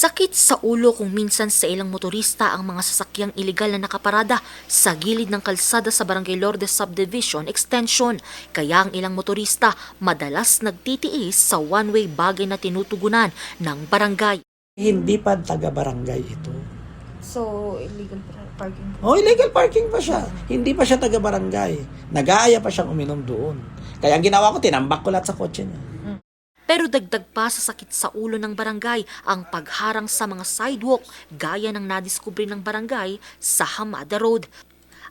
Sakit sa ulo kung minsan sa ilang motorista ang mga sasakyang iligal na nakaparada sa gilid ng kalsada sa Barangay Lourdes Subdivision Extension. Kaya ang ilang motorista madalas nagtitiis sa one-way bagay na tinutugunan ng barangay. Hindi pa taga-barangay ito. So, illegal parking. Illegal parking pa siya. Hindi pa siya taga-barangay. Nag-aaya pa siyang uminom doon. Kaya ang ginawa ko, tinambak ko lahat sa kotse niya. Pero dagdag pa sa sakit sa ulo ng barangay ang pagharang sa mga sidewalk gaya ng nadiskubre ng barangay sa Hamada Road.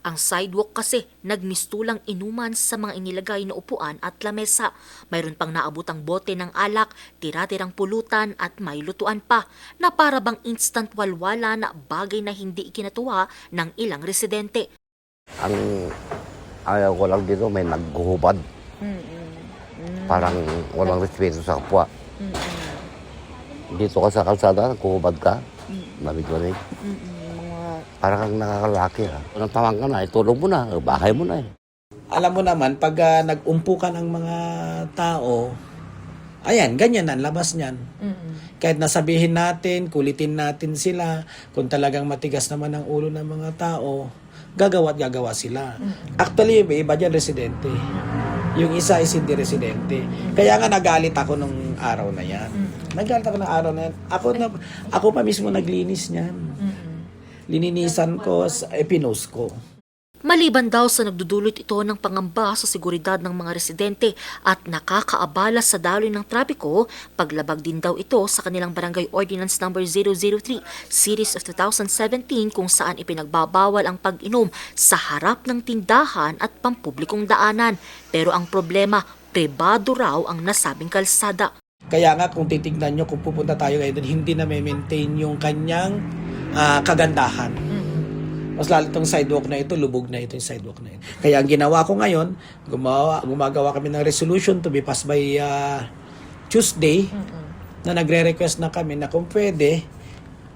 Ang sidewalk kasi nagmistulang inuman sa mga inilagay na upuan at lamesa. Mayroon pang naabutang bote ng alak, tira-tirang pulutan at may lutuan pa na para bang instant walwala na bagay na hindi ikinatuwa ng ilang residente. Ang ayaw ko lang dito may naghuhubad. Parang walang respeto sa kapwa. Dito ka sa kalsada, naghuhubad ka. Lamig-lamig. Parang kang nakakalaki. Anong tawang ka na, itulog mo na, bahay mo na. Alam mo naman, pag nag-umpukan ang mga tao, ayan, ganyan ang labas niyan. Kahit nasabihin natin, kulitin natin sila, kung talagang matigas naman ang ulo ng mga tao, gagawa sila. Actually, iba dyan residente. Yung isa is hindi residente. Kaya nga nagalit ako nung araw na yan. Nagalit ako ng araw na yan. Ako pa mismo naglinis niyan. Lininisan ko, pinost ko. Maliban daw sa nagdudulot ito ng pangamba sa seguridad ng mga residente at nakakaabala sa daloy ng trapiko, paglabag din daw ito sa kanilang Barangay Ordinance No. 003 Series of 2017 kung saan ipinagbabawal ang pag-inom sa harap ng tindahan at pampublikong daanan. Pero ang problema, pribado raw ang nasabing kalsada. Kaya nga kung titignan nyo, kung pupunta tayo ngayon, hindi na maintain yung kanyang kagandahan. Mas lalo itong sidewalk na ito, lubog na ito yung sidewalk na ito. Kaya ang ginawa ko ngayon, gumagawa kami ng resolution to be passed by Tuesday na nagre-request na kami na kung pwede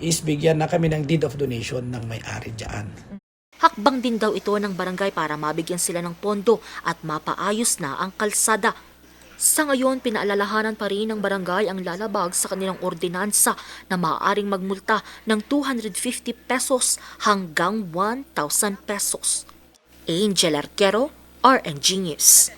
is bigyan na kami ng deed of donation ng may-ari dyan. Hakbang din daw ito ng barangay para mabigyan sila ng pondo at mapaayos na ang kalsada. Sa ngayon, pinaalalahanan pa rin ng barangay ang lalabag sa kanilang ordinansa na maaaring magmulta ng 250 pesos hanggang 1,000 pesos. Angel Arquero, RNG News.